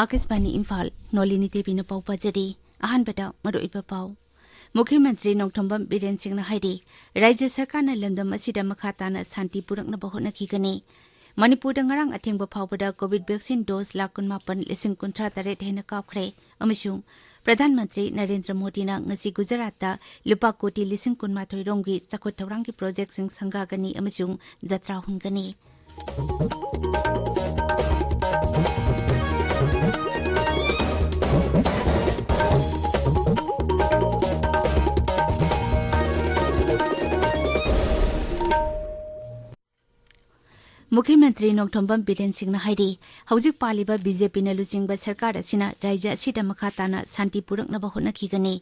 आकाशवाणी इम्फाल नोलिनी देवी न पाउ पाजरी अहानबदा मरुइबा पाउ मुख्यमंत्री नोंथोंबम बीरेन सिंहना हाइदि राज्य सरकारना लमदम असिदा मखा ताना शांति पुरकनबा होटनाखिगनी मणिपुरदा ngarang अथेंगबा फावबदा कोविड वैक्सीन डोज 19,19,38 हेना कापख्रे अमसुंग प्रधानमंत्री नरेंद्र मोदीना ngasi गुजरातदा लुपा कोटी 19,000 रोंगी चखोट थौरांगी प्रोजेक्ट सिंह संगागनी अमसुंग जत्रा हुनगनी मुख्यमंत्री नोंथोंबम बीरेन सिंहना हाइदि हौजिक पालिबा बीजेपी न लुचिंगबा सरकार असिना राज्य असिदा मखा ताना शांति पुरकनबा होटनाखिगनी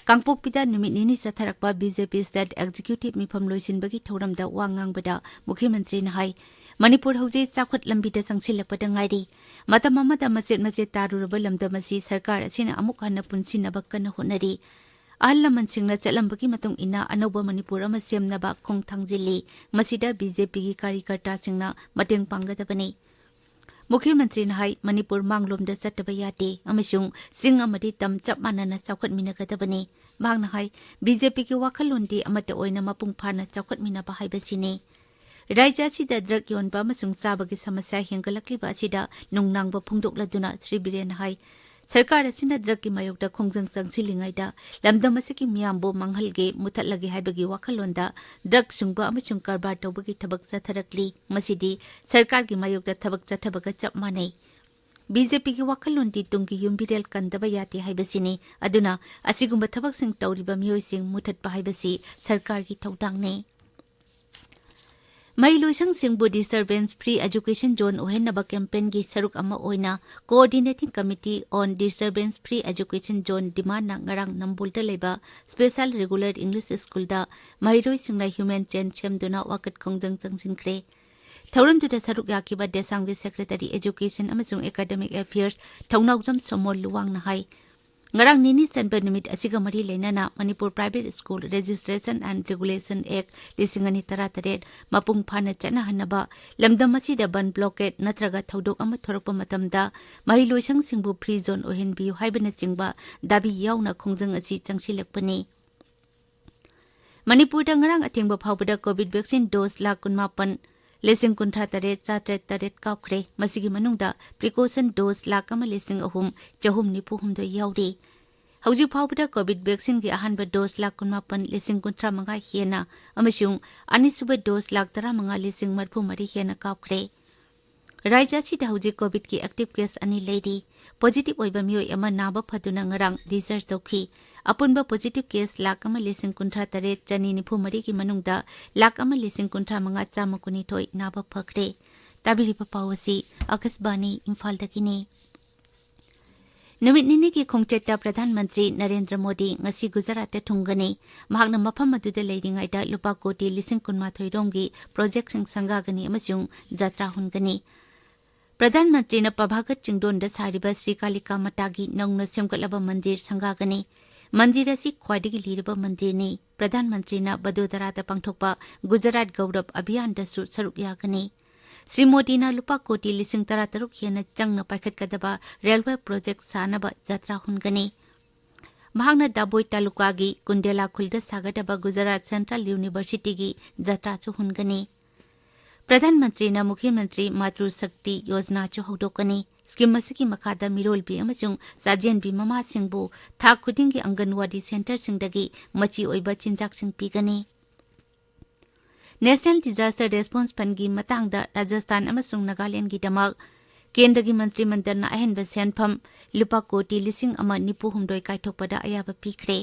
कांगपोकपिदा नुमित निनि चथरकबा बीजेपी स्टेट एग्जीक्यूटिव मिफम लोइसिनबगी थौरमदा वा ngangbada मुख्यमंत्री न हाइ मणिपुर हौजे चाखुट लंबिदा संसिलपदा ngairi matam amada machet machet taruraba lamdam asi sarkar asina amuk hanna punsinaba kana honari ahalaman singna chalambagi matung ina anoba manipur ama semnaba khongthangjili masida BJP gi कार्यकर्ता singna mateng panggadabani मुख्यमंत्री न हाइ मणिपुर मांगलोमदा चटबा याते अमसुंग सिंग अमदि तम चप मानना चौखट मिनगदबनी मांगना हाइ BJP की वाखलोंदी अमता ओइना मपुंग फाना चौखट मिनबा हाइबसिने राज्य असिदा ड्रग योनबा अमसुंग चाबगी समस्या हेंगलक्लिबा असिदा नुंगनांगबा फुंगदोक्लदुना श्री बीरेन हाइ सरकार असिना ड्रग की मायोगदा खोंजंग चंगसिलिंगाइदा लमदम असिकी मियामबो मंगहलगे मुथलगे हाइबगी वाखलोंदा ड्रग सुंगबा अमसुंग कारबार तौबगी थबक चथरकली मसिदी सरकार की मायोगदा थबक चथबगा चप मानै BJP की वाखलोंदी तुंगी युमबिरेल कंदबा याते हाइबसिने अदुना असिगुंबा थबक सिंग तौरिबा मियोइसिंग मुथतपा हाइबसि सरकार की थौदांगने मई लोइसंग सिंहबु डिस्टर्बेंस फ्री एजुकेशन जोन ओहेनबा कैंपेन की सरुक अमा ओइना coordinating committee on disturbance free education zone demand ना ngarang नंबुलदा लेबा स्पेशल रेगुलर इंग्लिश स्कूल दा महिरोइ सिंगना ह्यूमन चेन सेमदुना वाकत खोंजंग चंगसिनख्रे थौरमदुदा सरुक याकिबा देसांगि सेक्रेटरी एजुकेशन अमसुंग एकेडमिक अफेयर्स थौनाउजम समोल लुवांगना हाइ ngarang nini sanba numit asiga mari leinana manipur private school registration and regulation act 2013 mapung phana chana hanaba lamdam asida ban blockade natraga thodok ama thorakpa matamda mahiloisang singbu free zone ohen biu haibana chingba dabi yauna khongjang asi changsilakpani manipur da ngarang athengba phawbada covid vaccine dose 19,000 लेसिंग कुंठा तरेट चात्रेट तरेट काउख्रे मसिगी मनुंगदा precaution dose 1,04,9 याउरी हौजी फावबदा कोविड वैक्सीन की अहानबा डोज 19,000 हेना अमसुंग अनिसुब डोज 13,000 हेना काउख्रे राज्य असिदा हौजी कोविड की एक्टिव केस अनि लेडी पॉजिटिव ओइबा मियोय अमा नाबा फदुना ngarang डिस्चार्ज तौखी अपुनबा पॉजिटिव केस 1,53,993 की मनुंगदा 1,53,919 नाबा फखरे ताबिरिबा पावसी आकाशवाणी इम्फाल दकिने नुमित निनी की खोंगचेता प्रधानमंत्री नरेंद्र मोदी ngasi गुजरात थुंगने महागना मफम मदुदा लेरिंगाइदा लुपा कोटी 19,000 रोंगी प्रोजेक्ट सिंग संगागनी अमसुंग जत्रा हुनगनी प्रधानमंत्री न पभागत चिंगदोंदा सारिबा श्रीकालिका मातागी नौना सेमगलबा मंदिर संगागनी मंदिर असि ख्वाइदगी लिरबा मंदिरनी प्रधानमंत्री न बडोदरादा पांगथोकपा गुजरात गौरव अभियान दसु सरुक यागनी श्री मोदी न लुपा कोटी 13,000 हेना चंगना पाइखतकदबा रेलवे प्रोजेक्ट सानबा जत्रा हुनगनी महागना दाबोई तालुकागी कुंडेला खुलदा सागदबा गुजरात सेंट्रल यूनिवर्सिटी की जत्रा चु हुनगनी प्रधानमंत्री न मुख्यमंत्री मातृ शक्ति योजना चु हौदोकनी स्कीम असकी मखादा मिरोलबी अमसुंग साजेनबी ममा सिंहबु था खुदिंगी अंगनवाड़ी सेंटर सिंगदगी मची ओइबा चिंजाक सिंह पीगनी नेशनल डिजास्टर रेस्पॉन्स फंड की मतंगदा राजस्थान अमसुंग नागालैंड की दमक केंद्र की मंत्रिमंडल अहनब सेनफम लुपा कोटी 19,000 कायथोकपदा अयाबा पीखरे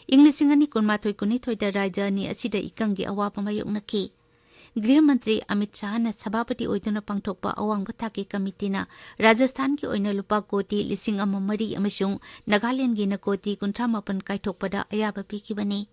इंग 2019 राज्य अनि असिदा इकंगी अवापा मायोकनकी गृह मंत्री अमित शाह ने सभापति ओइदुना पांगथोकपा अवांग थाकी कमिटीना राजस्थान की ओइना लुपा कोटी 1,000 अमसुंग नागालैंड की कोटी 59 कायथोकपदा अयाबा पीखिबनी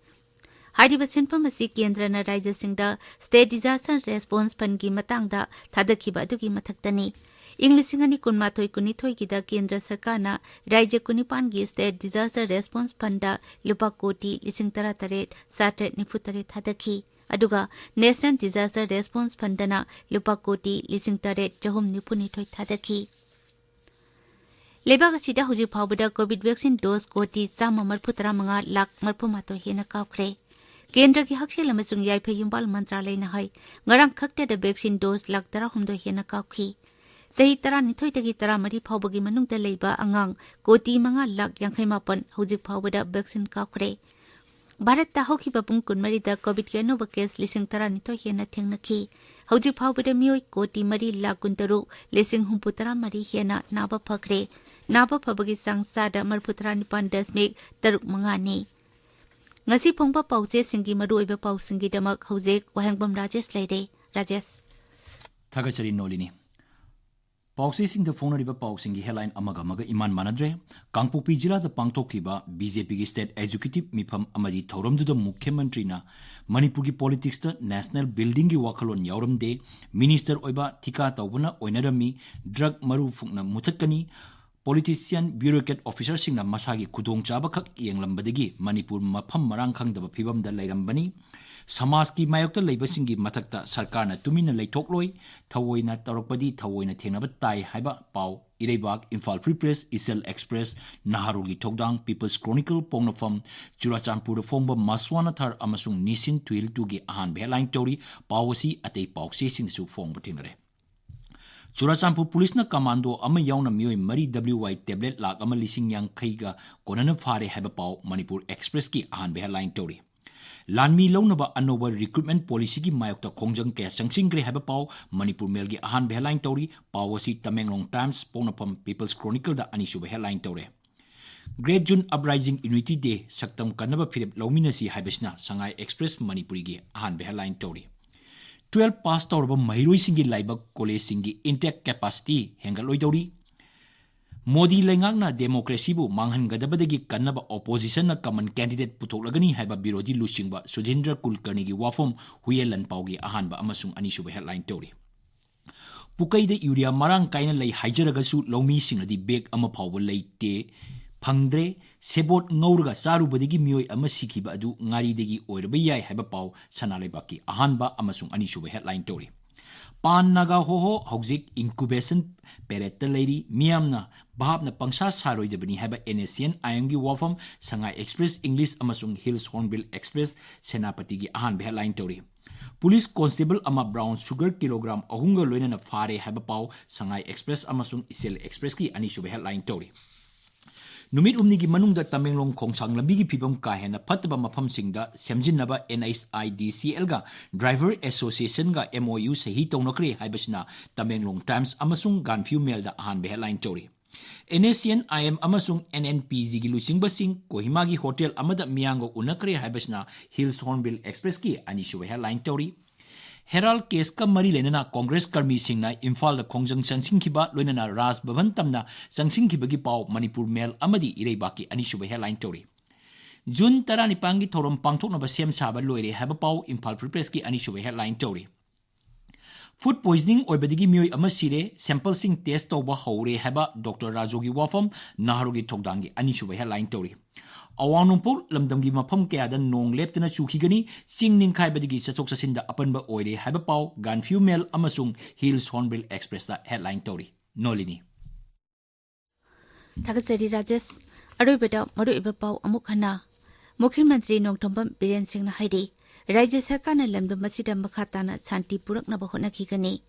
हाइरिबा सेनफम असि केंद्रना राज्यसिंगदा स्टेट डिजास्टर रेस्पॉन्स फंड की मतंगदा थादखिबा अदुगी मथक्तनी ꯏꯪ 2012-13ꯒꯤꯗ ꯀꯦꯟꯗ꯭ꯔ ꯁꯔꯀꯥꯔꯅ ꯔꯥꯖ꯭ꯌ 19ꯒꯤ ꯁ꯭ꯇꯦꯠ ꯗꯤꯖꯥꯁꯇꯔ ꯔꯦꯁꯄꯣꯟꯁ ꯐꯟꯗ ꯂꯨꯄꯥ ꯀꯣꯇꯤ 18,798 ꯊꯥꯗꯈꯤ ꯑꯗꯨꯒ ꯅꯦꯁꯅꯦꯜ ꯗꯤꯖꯥꯁꯇꯔ ꯔꯦꯁꯄꯣꯟꯁ ꯐꯟꯗꯅ ꯂꯨꯄꯥ ꯀꯣꯇꯤ 8,692 ꯊꯥꯗꯈꯤ ꯂꯩꯕꯥꯛ ꯑꯁꯤꯗ ꯍꯧꯖꯤꯛ ꯐꯥꯎꯕꯗ ꯀꯣꯚꯤꯗ ꯚꯦꯛꯁꯤꯟ ꯗꯣꯁ ꯀꯣꯇꯤ 135 ꯂꯥख 34 ꯍꯦꯟꯅ ꯀꯥꯞꯈ꯭ꯔꯦ ꯀꯦꯟꯗ꯭ꯔꯒꯤ ꯍꯛꯁꯦꯜ ꯑꯃꯁꯨꯡ ꯌꯥꯏꯐ ꯌꯨꯝꯕꯥꯜ ꯃꯟꯇ꯭ꯔꯥꯂꯌꯅ ꯍꯥꯏ ꯉꯔꯥꯡ ꯈꯛꯇꯗ ꯚꯦꯛꯁꯤꯟ ꯗꯣꯁ ꯂꯥख 18 ꯍꯦꯟꯅ ꯀꯥꯞꯈꯤ ꯆꯍꯤ 12 ꯇꯔꯥꯃꯔꯤ ꯐꯥꯎꯕꯒꯤ ꯃꯅꯨꯡꯗ ꯂꯩꯕ ꯑꯉꯥꯡ ꯀꯣꯇꯤ 5 ꯂꯥख 57 ꯍꯧꯖꯤꯛ ꯐꯥꯎꯕꯗ ꯚꯦꯛꯁꯤꯟ ꯀꯥꯞꯈ꯭ꯔꯦ ꯚꯥꯔꯠꯇ ꯍꯧꯈꯤꯕ ꯄꯨꯡ 12ꯗ ꯀꯣꯚꯤꯗꯀꯤ ꯑꯅꯧꯕ ꯀꯦꯁ 12,000 ꯍꯦꯟꯅ ꯊꯦꯡꯅꯈꯤ ꯍꯧꯖꯤꯛ ꯐꯥꯎꯕꯗ ꯃꯤꯑꯣꯏ ꯀꯣꯇꯤ 4 ꯂꯥख 63,063 ꯍꯦꯟꯅ ꯅꯥꯕ ꯐꯈ꯭ꯔꯦ ꯅꯥꯕ ꯐꯕꯒꯤ ꯆꯥꯡ ꯆꯥꯗ 39.35ꯅꯤ ngasi phongba pause singi maru oiba pau singi damak hojek Wahengbam Rajesh leide Rajesh Thagachari Nolini Pause sing the phone riba pau singi headline amaga iman manadre Kangpokpi jila da pangtokhiba BJP gi state executive mifam amadi thoram du da mukhyamantri na Manipur gi politics ta national building gi wakhalon yauram de minister oiba thika tawbuna oinarami drug maru phukna muthakani Politician bureaucrat officer sing na masagi kudong chaba khak yenglambadagi Manipur mafam marang khangdaba phibam da lairambani Samas ki mayokta leiba singi mathakta sarkar na tumina leithokloi thawoina tarokpadi thawoina thengnaba tai haiba pau Irebak Imphal Free Press Isel Express Naharugi Thokdang People's Chronicle Pongnafam Churachandpur Phongba Maswana Thar amasung Nisin Twil tugi ahan headline tori pawasi atei pawse sing su phongba thingnare Churachandpur Police na Commando ama yauna mioi mari WY tablet lak ama lising yang khaiga konana phare haiba pau Manipur Express ki ahan headline tori Lanmi launaba anoba recruitment policy ki mayokta khongjang ke sangsingre haiba pau Manipur Mail gi ahan headline tori pawasi Tamenglong Times Pongnapam People's Chronicle da ani suba headline tore Great June Uprising Unity Day saktam kanaba phirep lauminasi haibasna Sangai Express Manipuri gi ahan headline tori 12 pass tawraba mahiroi singi laibak college singi intake capacity hengaloi dori Modi lengakna democracy bu manghangadabadagi kannaba opposition na common candidate putoklagani haiba birodi lusingba Sudhindra Kulkarni gi wafom huyelan paugi ahanba amasung anisuba headline tori Pukaida urea marang kaina lei haijaragasu lomi singnadi bag ama phawba leite Phangdre sebot ngaurga sarubadagi mioi ama sikiba adu ngaridagi oiraba yai haiba pau sanalebaki ahanba amasung anisuba headline tori Pan naga hoho hojik incubation period leiri miyamna bahapna pangsa saroidabani haiba NSN IMG wafam Sangai Express English amasung Hills Hornbill Express Senapati gi ahan headline tori Police Constable ama brown sugar kilogram ahunga loinana fare haiba pau Sangai Express amasung Isel Express ki anisuba headline tori Numit umnigi manungda Tamenglong khongsang labigi phibam ka hena phataba mafam singda semjinnaba NSIDCL ga Driver Association ga MOU sahi tonokre haibasna Tamenglong Times amasung Ganfew Mail da ahan headline tori NSCN IM amasung NNPG gi lusingba sing Kohima gi hotel amada miyango unakre haibasna Hills Hornbill Express ki anishuba headline tori Herald case ka mari lenana Congress karmi singna Imphal da khongjang chansingkhiba loinana Raj Bhavan tamna changsingkhibagi pau Manipur Mail amadi Irebaki anisuba headline tori June 19 gi thorom pangthoknaba sem saba loire haba pau Imphal Free Press ki anisuba headline tori Food poisoning oibadigi mioi ama sire sample sing test tawba hore haba Dr. Rajogi wafam Naharugi Thokdangi anisuba headline tori Awanungpol lamdamgi mafam kayada nong leptana chukigani singning khaibadigi sachok sasinda apanba oire haiba pau Ganfew Mail amasung Hills Hornbill Express da headline tori Nolini Thagachari Rajesh aroibada maruiba pau amuk hana Mukhyamantri Nongthombam Biren Singh na haidi Rajya Sarkarna lamdam masida makhatana santi puraknaba honakhigani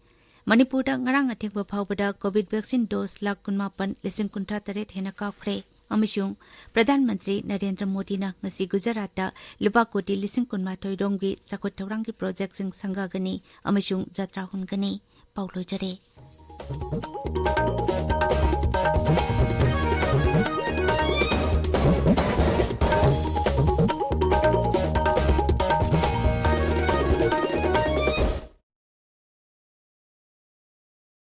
Manipurda ngarang athekba phawbada COVID vaccine dose lakh 19,000 hena kakhre Amishung Pradhan Mantri Narendra Modi na ngasi Gujarat lupa koti 19,000 rongi sakot thawrangi project sing sangagani amishung jatra hungani paulo jare